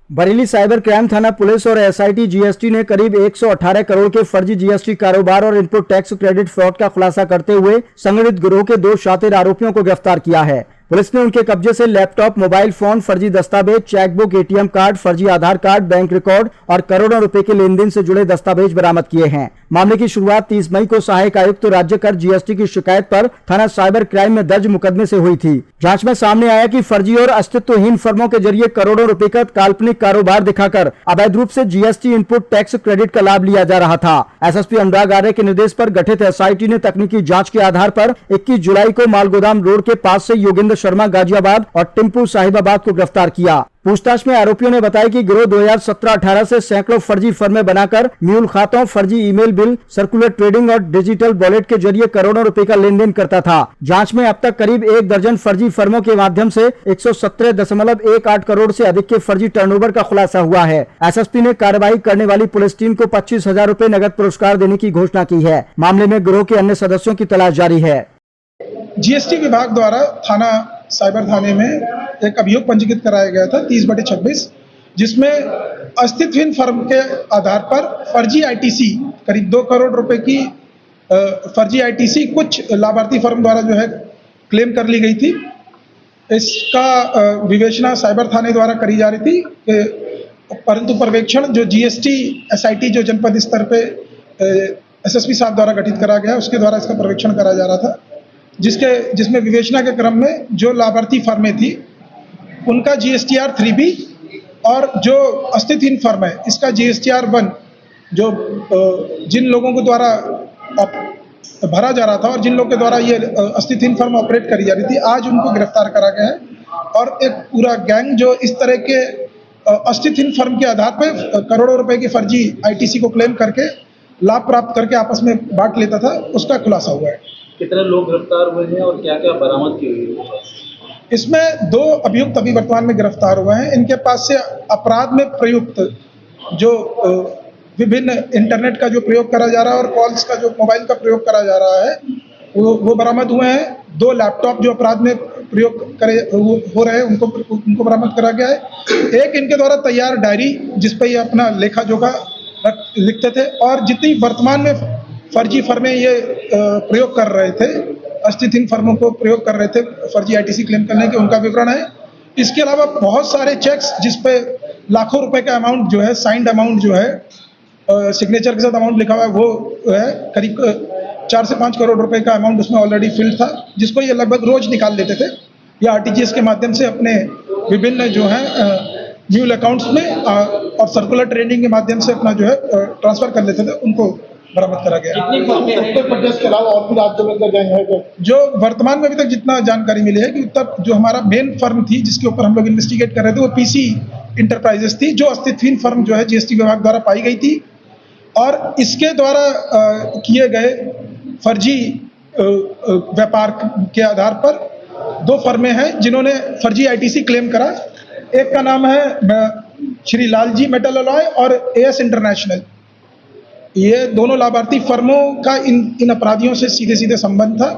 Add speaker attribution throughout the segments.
Speaker 1: Bareilly cyber crime थाना police और SIT GST ने करीब 118 करोड़ के फर्जी जीएसटी कारोबार और इनपुट टैक्स क्रेडिट फ्रॉड का खुलासा करते हुए संगठित गिरोह के 2 शातिर आरोपियों को गिरफ्तार किया है। पुलिस ने उनके कब्जे से लैपटॉप, मोबाइल फोन, फर्जी दस्तावेज, चेकबुक, एटीएम कार्ड, फर्जी आधार कार्ड, बैंक रिकॉर्ड और करोड़ों रुपए के लेन देन से जुड़े दस्तावेज बरामद किए हैं। मामले की शुरुआत 30 मई को सहायक आयुक्त राज्य कर जीएसटी की शिकायत पर थाना साइबर क्राइम में दर्ज मुकदमे से हुई थी। जांच में सामने आया कि फर्जी और अस्तित्वहीन फर्मों के जरिए करोड़ों रुपए का काल्पनिक कारोबार दिखाकर अवैध रूप से जीएसटी इनपुट टैक्स क्रेडिट का लाभ लिया जा रहा था। एसएसपी अनुराग आर्य के निर्देश पर गठित एसआईटी ने तकनीकी जांच के आधार पर 21 जुलाई को मालगोदाम रोड के पास से योगेंद्र शर्मा गाजियाबाद और टिम्पू साहिबाबाद को गिरफ्तार किया। पूछताछ में आरोपियों ने बताया कि गिरोह 2017-18 से सैकड़ों फर्जी फर्में बनाकर म्यूल खातों, फर्जी ईमेल बिल, सर्कुलर ट्रेडिंग और डिजिटल वॉलेट के जरिए करोड़ों रुपए का लेन देन करता था। जांच में अब तक करीब 1 दर्जन फर्जी फर्मों के माध्यम से 117.18 करोड़ से अधिक के फर्जी टर्नओवर का खुलासा हुआ है। एसएसपी ने कार्रवाई करने वाली पुलिस टीम को 25,000 रुपए नगद पुरस्कार देने की घोषणा की है। मामले में गिरोह के अन्य सदस्यों की तलाश जारी है।
Speaker 2: जीएसटी विभाग द्वारा थाना साइबर थाने में एक अभियोग पंजीकृत कराया गया था 30/26, जिसमें अस्तित्वहीन फर्म के आधार पर फर्जी आईटीसी करीब 2 करोड़ रुपए की फर्जी आईटीसी कुछ लाभार्थी फर्म द्वारा जो है क्लेम कर ली गई थी। इसका विवेचना साइबर थाने द्वारा करी जा रही थी, परंतु पर्यवेक्षण जो जीएसटी एसआईटी जो जनपद स्तर पे एसएसपी साहब द्वारा गठित करा गया उसके द्वारा इसका पर्यवेक्षण करा जा रहा था, जिसमें विवेचना के क्रम में जो लाभार्थी फर्में थी उनका जीएसटीआर 3B और जो अस्तित्वहीन फर्म है इसका जीएसटीआर 1 जो जिन लोगों के द्वारा भरा जा रहा था और जिन लोगों के द्वारा ये अस्तित्वहीन फर्म ऑपरेट करी जा रही थी, आज उनको गिरफ्तार करा गया है। और एक पूरा गैंग जो इस तरह के अस्तित्वहीन फर्म के आधार पर करोड़ों रुपए की फर्जी आईटीसी को क्लेम करके लाभ प्राप्त करके आपस में बांट लेता था, उसका खुलासा हुआ है।
Speaker 3: कितने लोग गिरफ्तार हुए हैं और क्या क्या बरामद की हुई है?
Speaker 2: इसमें 2 अभियुक्त अभी वर्तमान में गिरफ्तार हुए हैं। इनके पास से अपराध में प्रयुक्त जो विभिन्न इंटरनेट का जो प्रयोग करा जा रहा है और कॉल्स का जो मोबाइल का प्रयोग करा जा रहा है वो बरामद हुए हैं। 2 लैपटॉप जो अपराध में प्रयोग करे हो रहे हैं उनको बरामद करा गया है। एक इनके द्वारा तैयार डायरी जिस पर ये अपना लेखा जोखा लिखते थे और जितनी वर्तमान में फर्जी फर्में ये प्रयोग कर रहे थे, अस्तित्वहीन फर्मों को प्रयोग कर रहे थे फर्जी आईटीसी क्लेम करने के, उनका विवरण है। इसके अलावा बहुत सारे चेक्स जिस पे लाखों रुपए का अमाउंट जो है, साइंड अमाउंट जो है, सिग्नेचर के साथ अमाउंट लिखा हुआ है, वो है करीब 4 से 5 करोड़ रुपए का अमाउंट उसमें ऑलरेडी फिल्ड था, जिसको ये लगभग रोज निकाल लेते थे या आरटीजीएस के माध्यम से अपने विभिन्न जो है म्यूल अकाउंट्स में और सर्कुलर ट्रेडिंग के माध्यम से अपना जो है ट्रांसफर कर लेते थे, उनको बरामद करा गया।
Speaker 4: उत्तर प्रदेश के अलावा और भी राज्यों में गैंग है
Speaker 2: जो वर्तमान में अभी तक जितना जानकारी मिली है कि उत्तर जो हमारा मेन फर्म थी जिसके ऊपर हम लोग इन्वेस्टिगेट कर रहे थे वो पीसी इंटरप्राइजेस थी, जो अस्तित्वहीन फर्म जो है जीएसटी विभाग द्वारा पाई गई थी और इसके द्वारा किए गए फर्जी व्यापार के आधार पर 2 फर्में हैं जिन्होंने फर्जी आईटीसी क्लेम करा। एक का नाम है श्री लालजी मेटल अलॉय और एएस इंटरनेशनल। ये दोनों लाभार्थी फर्मों का इन अपराधियों से सीधे सीधे संबंध था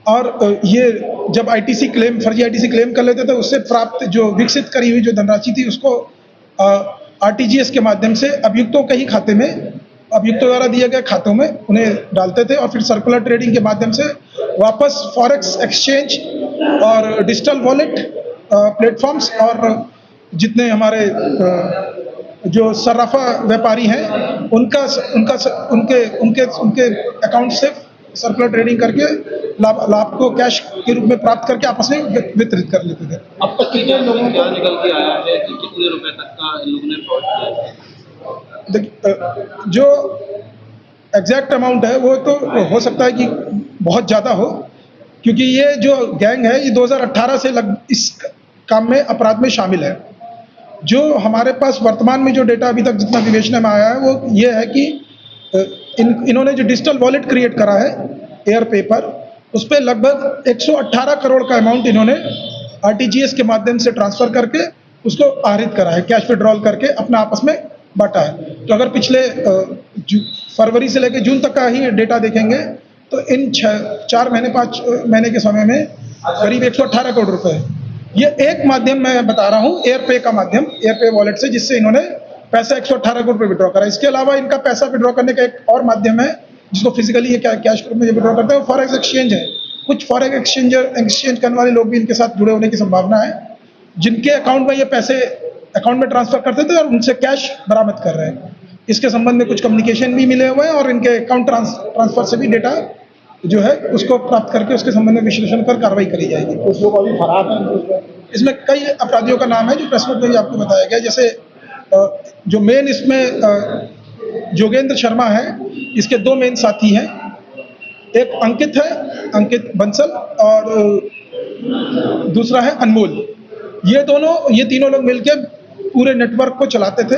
Speaker 2: और ये जब आईटीसी क्लेम फर्जी आईटीसी क्लेम कर लेते थे उससे प्राप्त जो विकसित करी हुई जो धनराशि थी उसको आरटीजीएस के माध्यम से अभियुक्तों के ही खाते में, अभियुक्तों द्वारा दिए गए खातों में उन्हें डालते थे और फिर सर्कुलर ट्रेडिंग के माध्यम से वापस फॉरेक्स एक्सचेंज और डिजिटल वॉलेट प्लेटफॉर्म्स और जितने हमारे जो सर्राफा व्यापारी हैं उनके अकाउंट से सर्कुलर ट्रेडिंग करके लाभ को कैश के रूप में प्राप्त करके आपस में वितरित कर लेते थे।
Speaker 3: अब तक कितने लोगों क्या निकल के आया है कि कितने रुपए तक का इन लोगों ने फ्रॉड किया है?
Speaker 2: जो एग्जैक्ट अमाउंट है वो तो हो सकता है कि बहुत ज़्यादा हो, क्योंकि ये जो गैंग है ये 2018 से इस काम में अपराध में शामिल है। जो हमारे पास वर्तमान में जो डेटा अभी तक जितना विवेचना में आया है वो ये है कि इन्होंने जो डिजिटल वॉलेट क्रिएट करा है एयर पेपर, उस पर लगभग 118 करोड़ का अमाउंट इन्होंने आरटीजीएस के माध्यम से ट्रांसफर करके उसको आहरित करा है, कैश विड्रॉल करके अपना आपस में बांटा है। तो अगर पिछले फरवरी से लेकर जून तक का ही डेटा देखेंगे तो इन 4 महीने 5 महीने के समय में करीब 118 करोड़ रुपए ये एक माध्यम मैं बता रहा हूँ, एयरपे का माध्यम, एयरपे वॉलेट से, जिससे इन्होंने पैसा 118 करोड़ रुपए विड्रॉ करा। इसके अलावा इनका पैसा विड्रॉ करने का एक और माध्यम है, जिसको फिजिकली ये कैश के रूप में विड्रॉ करते हैं, वो फॉरेक्स एक्सचेंज है। कुछ फॉरेक्स एक्सचेंज करने वाले लोग भी इनके साथ जुड़े होने की संभावना है, जिनके अकाउंट में ये पैसे अकाउंट में ट्रांसफर करते थे और उनसे कैश बरामद कर रहे हैं। इसके संबंध में कुछ कम्युनिकेशन भी मिले हुए हैं और इनके अकाउंट ट्रांसफर से भी डेटा जो है उसको प्राप्त करके उसके संबंध में विश्लेषण कर कार्रवाई करी जाएगी।
Speaker 4: कुछ लोग अभी फरार हैं।
Speaker 2: इसमें कई अपराधियों का नाम है जो प्रेस नोट में भी आपको बताया गया। जैसे जो मेन इसमें जोगेंद्र शर्मा है, इसके दो मेन साथी हैं, एक अंकित है, अंकित बंसल, और दूसरा है अनमोल। ये तीनों लोग मिलकर पूरे नेटवर्क को चलाते थे।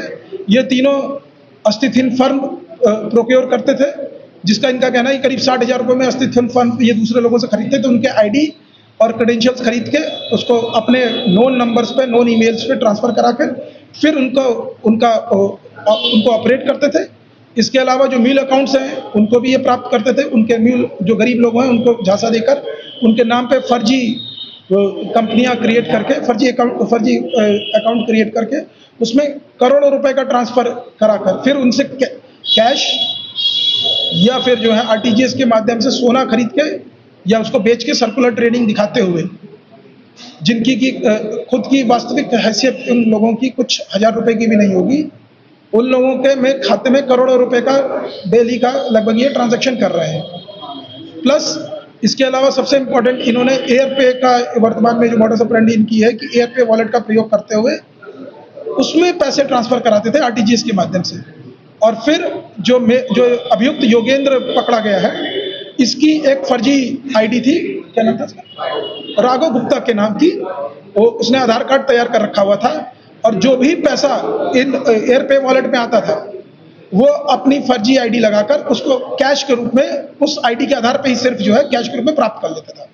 Speaker 2: ये तीनों अस्थिथिन फर्म प्रोक्योर करते थे, जिसका इनका कहना है करीब 60,000 रुपये में अस्थिथिन फर्म ये दूसरे लोगों से खरीदते थे। उनके आईडी और क्रेडेंशियल्स खरीद के उसको अपने नोन नंबर्स पे, नोन ईमेल्स पे ट्रांसफर करा कर फिर उनको ऑपरेट करते थे। इसके अलावा जो मील अकाउंट्स हैं उनको भी ये प्राप्त करते थे। उनके मील जो गरीब लोग हैं उनको झांसा देकर उनके नाम पे फर्जी कंपनियां क्रिएट करके, फर्जी अकाउंट क्रिएट करके उसमें करोड़ों रुपए का ट्रांसफर कराकर फिर उनसे कैश या फिर जो है आरटीजीएस के माध्यम से सोना खरीद के या उसको बेच के सर्कुलर ट्रेडिंग दिखाते हुए, जिनकी की खुद की वास्तविक हैसियत उन लोगों की कुछ हजार रुपए की भी नहीं होगी, उन लोगों के में खाते में करोड़ों रुपए का डेली का लगभग ये ट्रांजैक्शन कर रहे हैं। प्लस इसके अलावा सबसे इम्पोर्टेंट, इन्होंने एयरपे का वर्तमान में जो मॉडस ऑपरेंडी इनकी है कि एयरपे वॉलेट का प्रयोग करते हुए उसमें पैसे ट्रांसफर कराते थे आरटीजीएस के माध्यम से। और फिर जो अभियुक्त योगेंद्र पकड़ा गया है, इसकी एक फर्जी आईडी थी, क्या नाम था उसका, राघव गुप्ता के नाम की। वो उसने आधार कार्ड तैयार कर रखा हुआ था और जो भी पैसा इन एयरपे वॉलेट में आता था वो अपनी फर्जी आईडी लगाकर उसको कैश के रूप में, उस आईडी के आधार पे ही सिर्फ जो है कैश के रूप में प्राप्त कर लेता था।